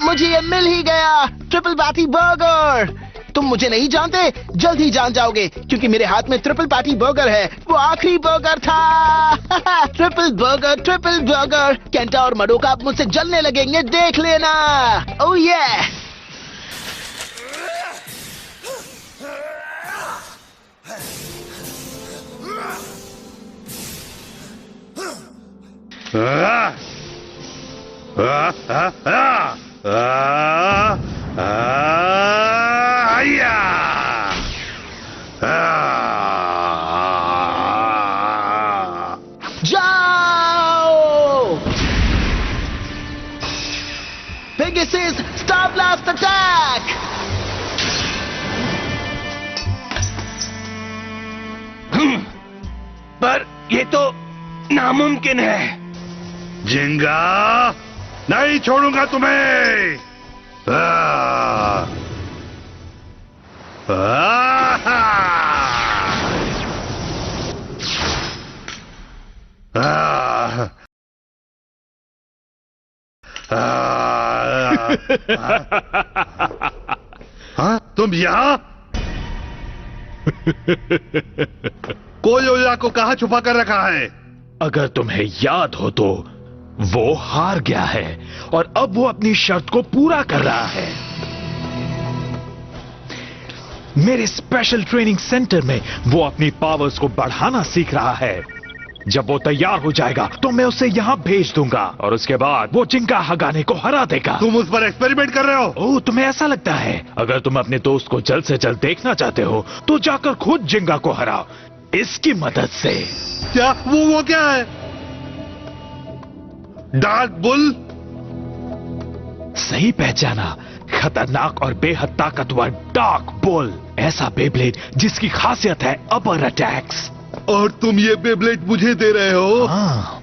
मुझे ये मिल ही गया, ट्रिपल पैटी बर्गर। तुम मुझे नहीं जानते, जल्द ही जान जाओगे, क्योंकि मेरे हाथ में ट्रिपल पैटी बर्गर है। वो आखिरी बर्गर था। Triple burger. केंटा और मडोका अब मुझसे जलने लगेंगे, देख लेना। ओह ये जाओ। Pegasus, Star Blast attack! पर ये तो नामुमकिन है। जिंगा, नहीं छोड़ूंगा तुम्हें। हाँ, तुम यहाँ? कोई ओया को कहाँ छुपा कर रखा है? अगर तुम्हें याद हो तो वो हार गया है और अब वो अपनी शर्त को पूरा कर रहा है। मेरे स्पेशल ट्रेनिंग सेंटर में वो अपनी पावर्स को बढ़ाना सीख रहा है। जब वो तैयार हो जाएगा तो मैं उसे यहाँ भेज दूंगा और उसके बाद वो जिंगा हगाने को हरा देगा। तुम उस पर एक्सपेरिमेंट कर रहे हो? ओह, तुम्हें ऐसा लगता है? अगर तुम अपने दोस्त को जल्द से जल्द देखना चाहते हो तो जाकर खुद जिंगा को हराओ इसकी मदद से। क्या वो क्या है? Dark bull? सही पहचाना, खतरनाक और बेहद ताकतवर डार्क बुल। ऐसा बेब्लेड जिसकी खासियत है अपर अटैक्स। और तुम ये बेब्लेड मुझे दे रहे हो? हाँ।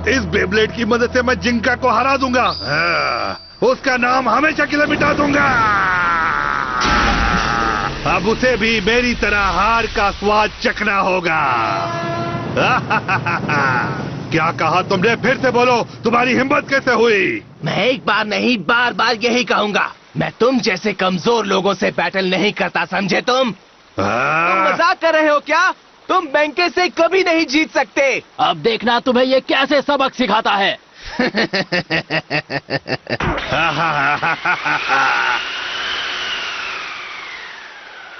इस बेब्लेड की मदद से मैं जिंका को हरा दूंगा। उसका नाम हमेशा के लिए मिटा दूंगा। अब उसे भी मेरी तरह हार का स्वाद चखना होगा। क्या कहा तुमने? फिर से बोलो, तुम्हारी हिम्मत कैसे हुई? मैं एक बार नहीं बार बार यही कहूंगा। मैं तुम जैसे कमजोर लोगों से बैटल नहीं करता, समझे तुम? तुम मजाक कर रहे हो क्या? तुम बैंके से कभी नहीं जीत सकते। अब देखना तुम्हें ये कैसे सबक सिखाता है।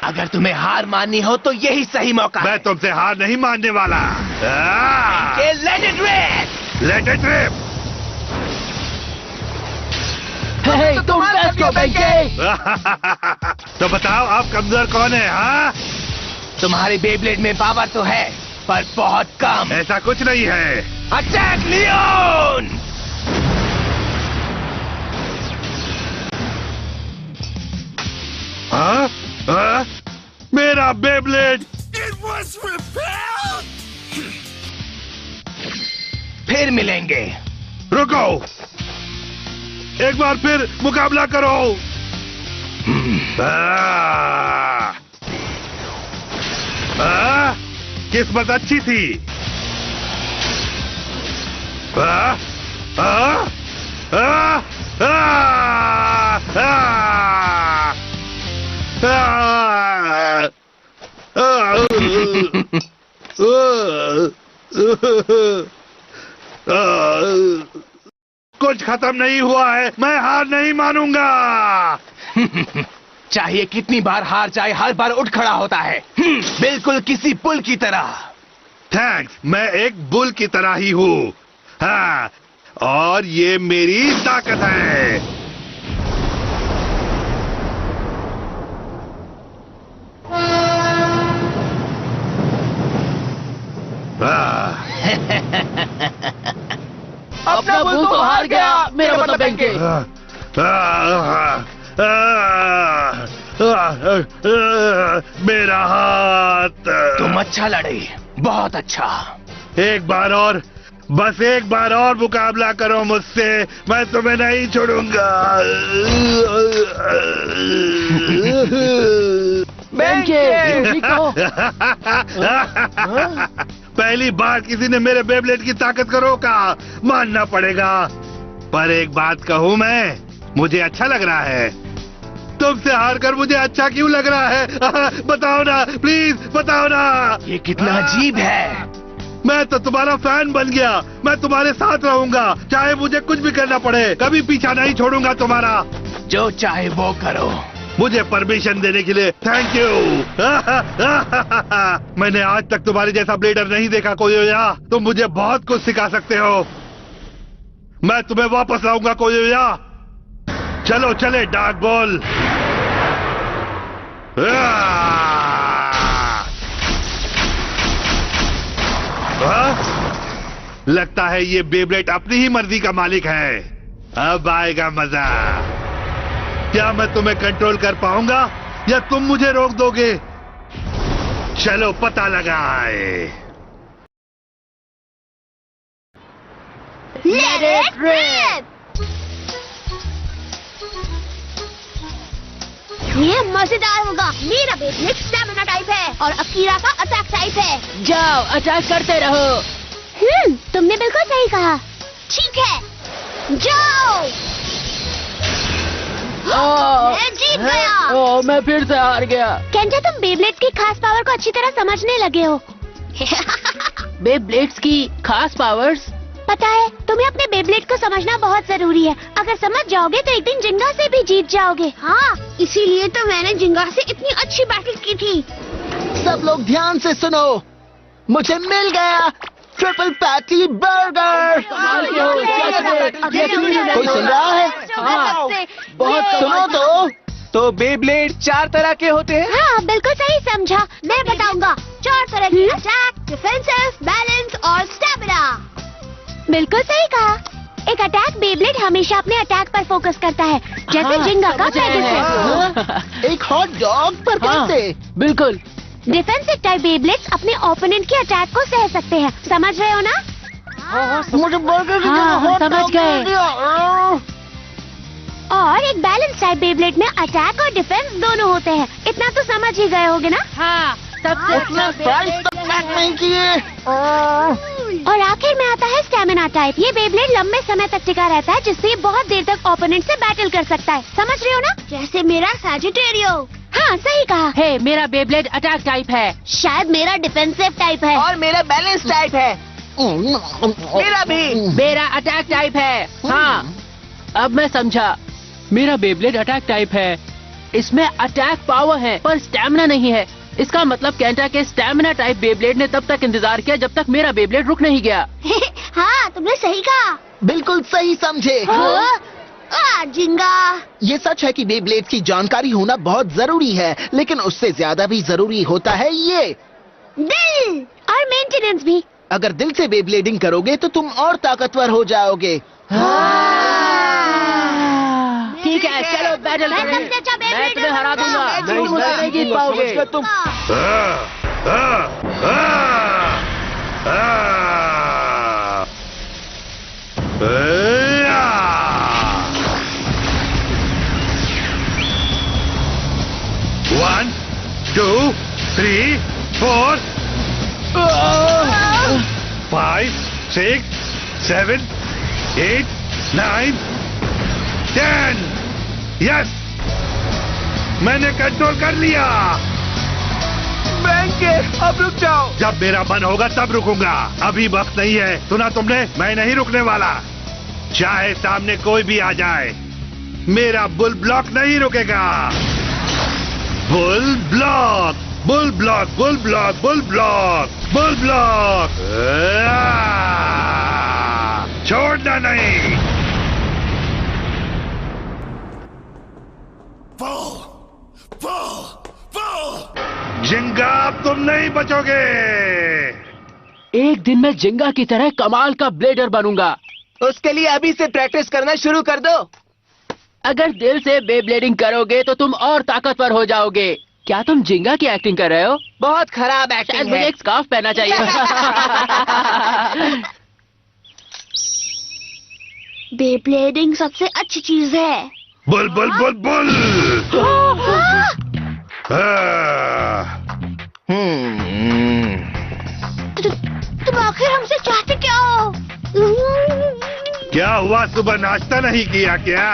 अगर तुम्हें हार माननी हो तो यही सही मौका है। मैं तुमसे हार नहीं मानने वाला। Let it rip! Let it rip! तुम बेस्ट हो बैंके। तो बताओ आप कमजोर कौन है? हाँ, तुम्हारे बेब्लेड में पावर तो है पर बहुत कम। ऐसा कुछ नहीं है। Attack Leon! हाँ? हाँ? मेरा बेब्लेड! फिर मिलेंगे। रुको, एक बार फिर मुकाबला करो। किस्मत अच्छी थी। कुछ खत्म नहीं हुआ है, मैं हार नहीं मानूंगा। चाहे कितनी बार हार जाए, हर बार उठ खड़ा होता है। बिल्कुल किसी बुल की तरह। थैंक्स, मैं एक बुल की तरह ही हूँ। हाँ, और ये मेरी ताकत है। अपना बुल तो हार गया, मेरा मतलब बैंके। मेरा हाथ। तुम अच्छा लड़े, बहुत अच्छा। एक बार और, बस एक बार और मुकाबला करो मुझसे, मैं तुम्हें नहीं छोड़ूंगा। पहली बार किसी ने मेरे बेब्लेड की ताकत को रोका, मानना पड़ेगा। पर एक बात कहूँ मैं, मुझे अच्छा लग रहा है। तुमसे हार कर मुझे अच्छा क्यों लग रहा है? बताओ ना, प्लीज बताओ ना। ये कितना अजीब है। मैं तो तुम्हारा फैन बन गया। मैं तुम्हारे साथ रहूंगा, चाहे मुझे कुछ भी करना पड़े। कभी पीछा नहीं छोड़ूंगा तुम्हारा। जो चाहे वो करो। मुझे परमिशन देने के लिए थैंक यू। मैंने आज तक तुम्हारे जैसा ब्लेडर नहीं देखा कोयोया। तुम मुझे बहुत कुछ सिखा सकते हो। मैं तुम्हें वापस लाऊंगा कोयोया। चलो चले डार्क बॉल। लगता है ये बेब्लेड अपनी ही मर्जी का मालिक है। अब आएगा मजा। क्या मैं तुम्हें कंट्रोल कर पाऊंगा या तुम मुझे रोक दोगे? चलो पता लगाए। Let it rip! ये मजेदार होगा। मेरा बेब्लेड स्टैमिना टाइप है और अकीरा का अटैक टाइप है। जाओ अटैक करते रहो। तुमने बिल्कुल सही कहा। ठीक है, जाओ। मैं जीत गया। मैं फिर से हार गया। केंटा, तुम बेब्लेड्स की खास पावर को अच्छी तरह समझने लगे हो। बेब्लेड्स की खास पावर्स? पता है, तुम्हें अपने बेब्लेड को समझना बहुत जरूरी है। अगर समझ जाओगे तो एक दिन जिंगा से भी जीत जाओगे। हाँ, इसीलिए तो मैंने जिंगा से इतनी अच्छी बैटल की थी। सब लोग ध्यान से सुनो, मुझे मिल गया ट्रिपल पैटी बर्गर। कोई सुन रहा है? बहुत सुनो तो बेब्लेड 4 तरह के होते हैं। हाँ, बिल्कुल सही समझा। मैं बताऊंगा। 4 तरह की: अटैक, डिफेंसिव, बैलेंस और स्टैमिना। बिल्कुल सही कहा। एक अटैक बेब्लेड हमेशा अपने अटैक पर फोकस करता है, जैसे जिंगा का पेगासस। एक हॉट डॉग पर कैसे? बिल्कुल। डिफेंसिव टाइप बेब्लेड्स अपने ओपोनेंट के अटैक को सह सकते हैं। समझ रहे हो ना? मुझे बर्गर की हाँ, जगह हॉट समझ डॉग गए। मिल गया। और एक बैलेंस टाइप बेब्लेड में अटैक और डिफेंस दोनों होते हैं। इतना तो समझ ही गए होगे ना? हाँ, सबसे उसने प्राइस तक पैक नहीं किए। और आखिर में आता है स्टैमिना टाइप। ये बेब्लेड लंबे समय तक टिका रहता है, जिससे ये बहुत देर तक ओपोनेंट से बैटल कर सकता है। समझ रहे हो ना? जैसे मेरा सैजिटेरियो। हाँ, सही कहा। है, मेरा बेब्लेड अटैक टाइप है। शायद मेरा डिफेंसिव टाइप है। और मेरा बैलेंस टाइप है। मेरा भी। मेरा अटैक टाइप है। हाँ, अब मैं समझा। मेरा बेब्लेड अटैक टाइप है। इसमें अटैक पावर है पर स्टैमिना नहीं है। इसका मतलब केंटा के स्टैमिना टाइप बेब्लेड ने तब तक इंतजार किया जब तक मेरा बेब्लेड रुक नहीं गया। हाँ, तुमने सही कहा। बिल्कुल सही समझे। जिंगा। ये सच है कि बेब्लेड की जानकारी होना बहुत जरूरी है, लेकिन उससे ज्यादा भी जरूरी होता है ये दिल और मेंटेनेंस भी। अगर दिल से बेब्लेडिंग करोगे तो तुम और ताकतवर हो जाओगे। ठीक है, चलो बैटल मैं करें। सबसे अच्छा मैं बेब्लेड तुम्हें हरा दूंगा। बनूंगा। नहीं, मुझसे नहीं जीत पाओगे तुम। One, 2, 3, 4, 5, 6, 7, 8, 9, 10। यस, मैंने कंट्रोल कर लिया। बैंक अब रुक जाओ। जब मेरा मन होगा तब रुकूंगा। अभी वक्त नहीं है। सुना तुमने? मैं नहीं रुकने वाला। चाहे सामने कोई भी आ जाए, मेरा बुल ब्लॉक नहीं रुकेगा। Bull block, bull block, bull block, bull block, bull block. छोड़ना नहीं। जिंगा, अब तुम नहीं बचोगे। एक दिन मैं जिंगा की तरह कमाल का ब्लेडर बनूंगा। उसके लिए अभी से प्रैक्टिस करना शुरू कर दो। अगर दिल से बेब्लेडिंग करोगे तो तुम और ताकतवर हो जाओगे। क्या तुम जिंगा की एक्टिंग कर रहे हो? बहुत खराब शायद एक्टिंग मुझे है। एक स्कार्फ पहनना चाहिए। बेब्लेडिंग सबसे अच्छी चीज है। Bull bull bull bull. तुम आखिर हमसे चाहते क्या हो? क्या हुआ, सुबह नाश्ता नहीं किया क्या?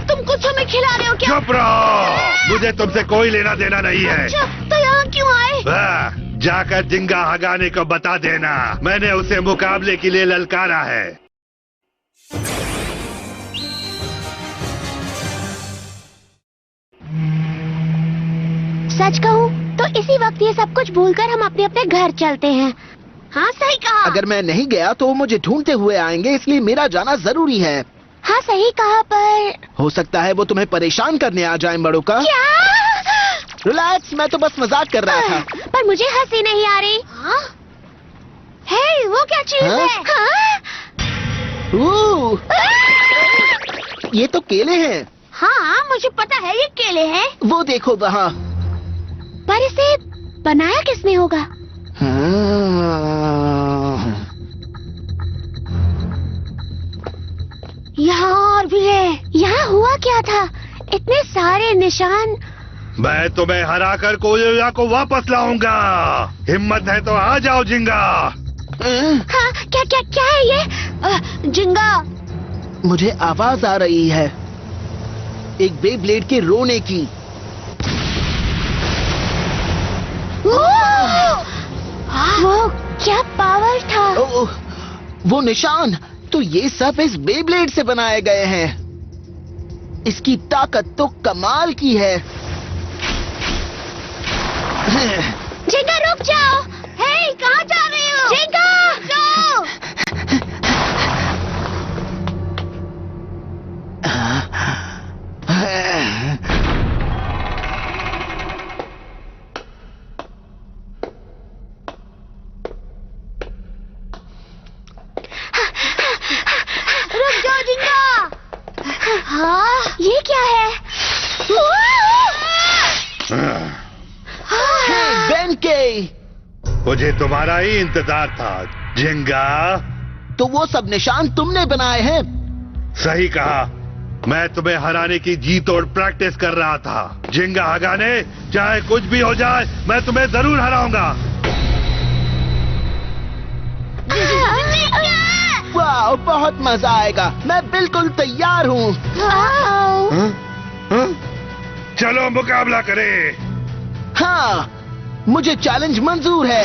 तुम कुछ हमें खिला रहे हो क्या? चुप रहो, मुझे तुमसे कोई लेना देना नहीं है। अच्छा, तो यहाँ क्यों आए? जाकर जिंगा हगाने को बता देना, मैंने उसे मुकाबले के लिए ललकारा है। सच कहूँ तो इसी वक्त ये सब कुछ भूलकर हम अपने अपने घर चलते हैं। हाँ सही कहा। अगर मैं नहीं गया तो वो मुझे ढूंढते हुए आएंगे, इसलिए मेरा जाना जरूरी है। हाँ सही कहा, पर हो सकता है वो तुम्हें परेशान करने आ जाए मड़ुका। क्या? रिलैक्स, मैं तो बस मजाक कर रहा था। पर मुझे हंसी नहीं आ रही। हाँ? हे, वो क्या चीज हाँ? है? हाँ? ये तो केले हैं। हाँ मुझे पता है ये केले हैं। वो देखो वहाँ। पर इसे बनाया किसने होगा? यहाँ और भी है। यहाँ हुआ क्या था? इतने सारे निशान। मैं तुम्हें हराकर कोयला को वापस लाऊंगा। हिम्मत है तो आ जाओ जिंगा। हाँ, क्या क्या क्या है ये? जिंगा, मुझे आवाज आ रही है, एक बेब्लेड के रोने की। वो क्या पावर था? वो निशान, तो ये सब इस बेब्लेड से बनाए गए हैं। इसकी ताकत तो कमाल की है। जिंगा रुक जाओ। हे, कहाँ जा रही हो? जिंगा जाओ। रुक जाओ जिंगा। हाँ, ये क्या है? बेनके, मुझे तुम्हारा ही इंतजार था जिंगा। तो वो सब निशान तुमने बनाए हैं? सही कहा, मैं तुम्हें हराने की जी तोड़ प्रैक्टिस कर रहा था। जिंगा हगाने, चाहे कुछ भी हो जाए मैं तुम्हें जरूर हराऊंगा। वाह, बहुत मजा आएगा। मैं बिल्कुल तैयार हूँ। चलो मुकाबला करें। हाँ, मुझे चैलेंज मंजूर है।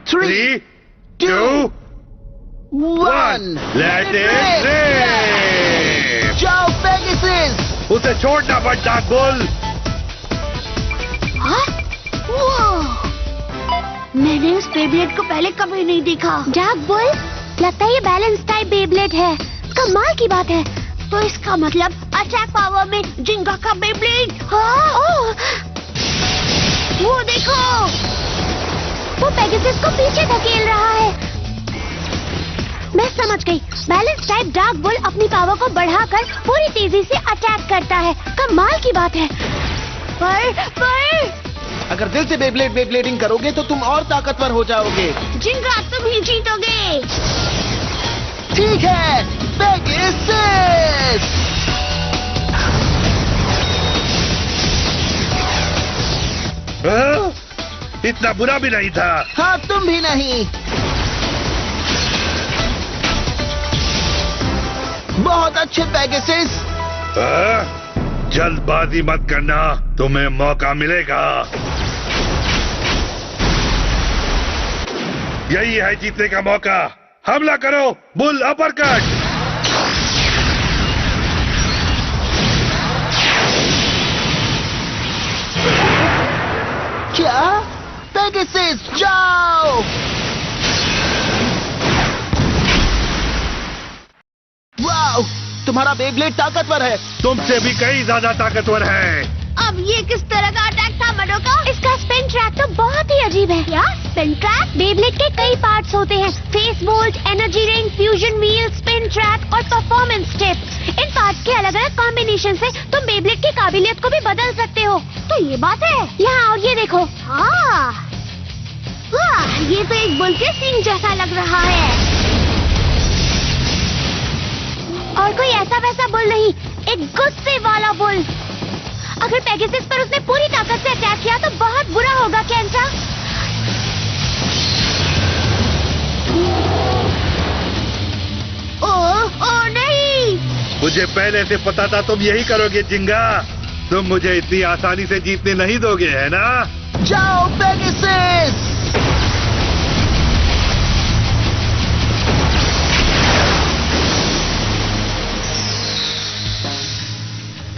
Three, two, one. Let it rip. जाओ पेगासस। उसे छोड़ना मत डार्क बुल। मैंने उस बेब्लेड को पहले कभी नहीं देखा। डार्क बुल, लगता है ये बैलेंस टाइप बेब्लेड है। कमाल की बात है। तो इसका मतलब अटैक पावर में जिंगा का बेब्लेड। हाँ, वो देखो, वो पेगासस को पीछे धकेल रहा है। मैं समझ गई। बैलेंस टाइप डार्क बुल अपनी पावर को बढ़ाकर पूरी तेजी से अटैक करता है। कमाल की बात है। पर अगर दिल से बेब्लेडिंग करोगे तो तुम और ताकतवर हो जाओगे। जिंगा, तुम ही जीतोगे। ठीक है, पेगासस। इतना बुरा भी नहीं था। हाँ, तुम भी नहीं। बहुत अच्छे पेगासस। जल्दबाजी मत करना, तुम्हें मौका मिलेगा। यही है जीतने का मौका। हमला करो, बुल अपरकट। क्या? पेगासस जाओ। वाओ, तुम्हारा बेब्लेड ताकतवर है। तुमसे भी कई ज्यादा ताकतवर है। अब ये किस तरह का अटैक था मडोका? इसका स्पिन ट्रैक तो बहुत ही अजीब है। क्या स्पिन ट्रैक। बेब्लेड के कई पार्ट्स होते हैं, face bolt, energy ring, fusion wheel, spin track और परफॉर्मेंस टिप। इन पार्ट्स के अलग अलग कॉम्बिनेशन से तुम बेब्लेड की काबिलियत को भी बदल सकते हो। तो ये बात है। यहाँ और ये देखो। हाँ, ये तो एक बुल के सींग जैसा लग रहा है। और कोई ऐसा वैसा बुल नहीं, एक गुस्से वाला बुल। अगर पेगासस पर उसने पूरी ताकत से अटैक किया तो बहुत बुरा होगा केंटा। ओ नहीं, मुझे पहले से पता था तुम यही करोगे जिंगा। तुम मुझे इतनी आसानी से जीतने नहीं दोगे, है ना? जाओ पेगासस।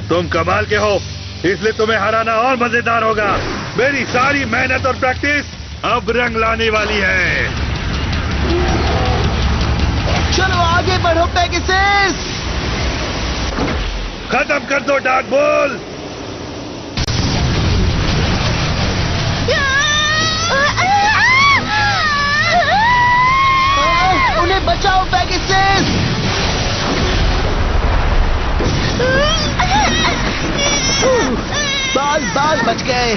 तुम कमाल के हो, इसलिए तुम्हें हराना और मजेदार होगा। मेरी सारी मेहनत और प्रैक्टिस अब रंग लाने वाली है। चलो आगे बढ़ो पेगासस। खत्म कर दो डार्क बुल। उन्हें बचाओ पेगासस। बाल बच गए।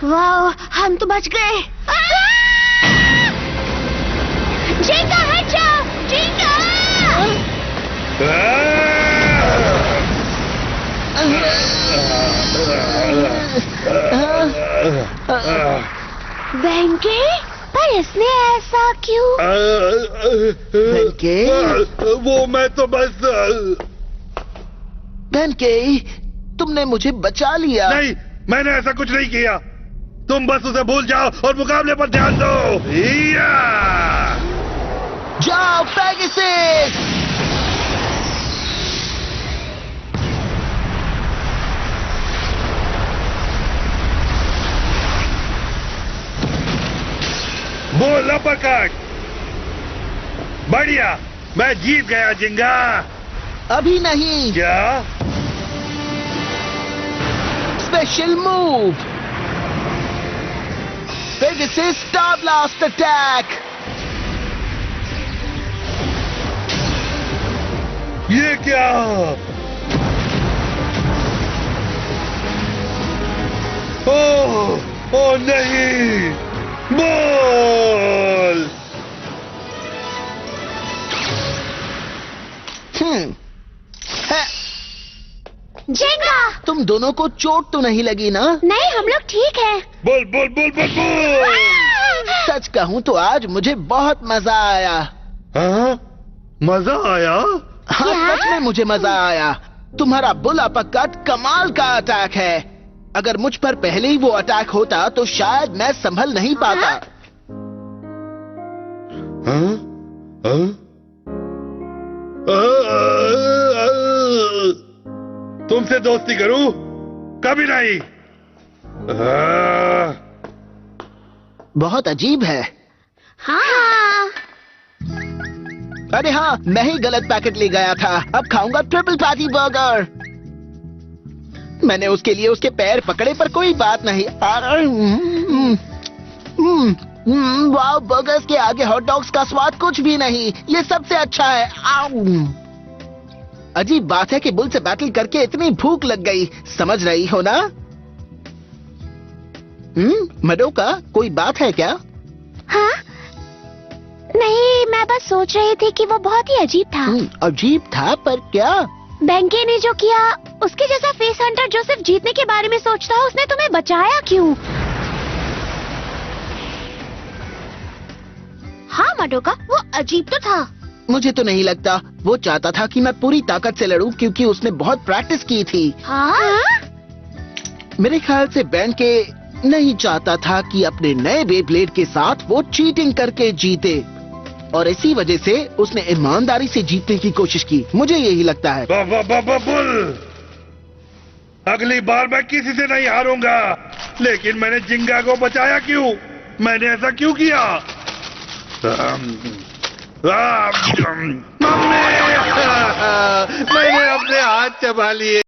वाह, हम तो बच गए। जिंगा हट जाओ, जिंगा। बेंके, पर इसने ऐसा क्यों? बेंके, वो मैं तो बस बेंके, तुमने मुझे बचा लिया। नहीं, मैंने ऐसा कुछ नहीं किया। तुम बस उसे भूल जाओ और मुकाबले पर ध्यान दो। जाओ पेगासस। बोल अपरकट। बढ़िया, मैं जीत गया जिंगा। अभी नहीं। क्या? Special move, Pegasus star blast attack. ये क्या? ओह नहीं, बोल। है। जिंगा, तुम दोनों को चोट तो नहीं लगी ना? नहीं, हम लोग ठीक हैं। बोल बोल बोल बोल बोल। सच कहूँ तो आज मुझे बहुत मजा आया। हाँ? मजा आया? हाँ, क्या? सच में मुझे मजा आया। तुम्हारा बुल अपरकट कमाल का अटैक है। अगर मुझ पर पहले ही वो अटैक होता तो शायद मैं संभल नहीं पाता। हाँ? हाँ? तुमसे दोस्ती करूं? कभी नहीं। बहुत अजीब है। हाँ, अरे हाँ, मैं ही गलत पैकेट ले गया था। अब खाऊंगा ट्रिपल पैटी बर्गर। मैंने उसके लिए उसके पैर पकड़े पर कोई बात नहीं। वाह, बर्गर्स के आगे हॉट डॉग्स का स्वाद कुछ भी नहीं। ये सबसे अच्छा है। अजीब बात है कि बुल से बैटल करके इतनी भूख लग गई। समझ रही हो ना? मडोका, कोई बात है क्या? हाँ? नहीं, मैं बस सोच रही थी कि वो बहुत ही अजीब था। अजीब था, पर क्या? बेंके ने जो किया, उसके जैसा फेस हंटर जो सिर्फ जीतने के बारे में सोचता है, उसने तुम्हें बचाया क्यों? हाँ मडोका, वो अजीब तो था। मुझे तो नहीं लगता। वो चाहता था कि मैं पूरी ताकत से लड़ूं क्योंकि उसने बहुत प्रैक्टिस की थी। हाँ? मेरे ख्याल से बेंके नहीं चाहता था कि अपने नए बेब्लेड के साथ वो चीटिंग करके जीते, और इसी वजह से उसने ईमानदारी से जीतने की कोशिश की। मुझे यही लगता है। बुल, अगली बार मैं किसी से नहीं हारूंगा। लेकिन मैंने जिंगा को बचाया क्यों? मैंने ऐसा क्यों किया? मम्मी! मैंने अपने हाथ चबा लिए।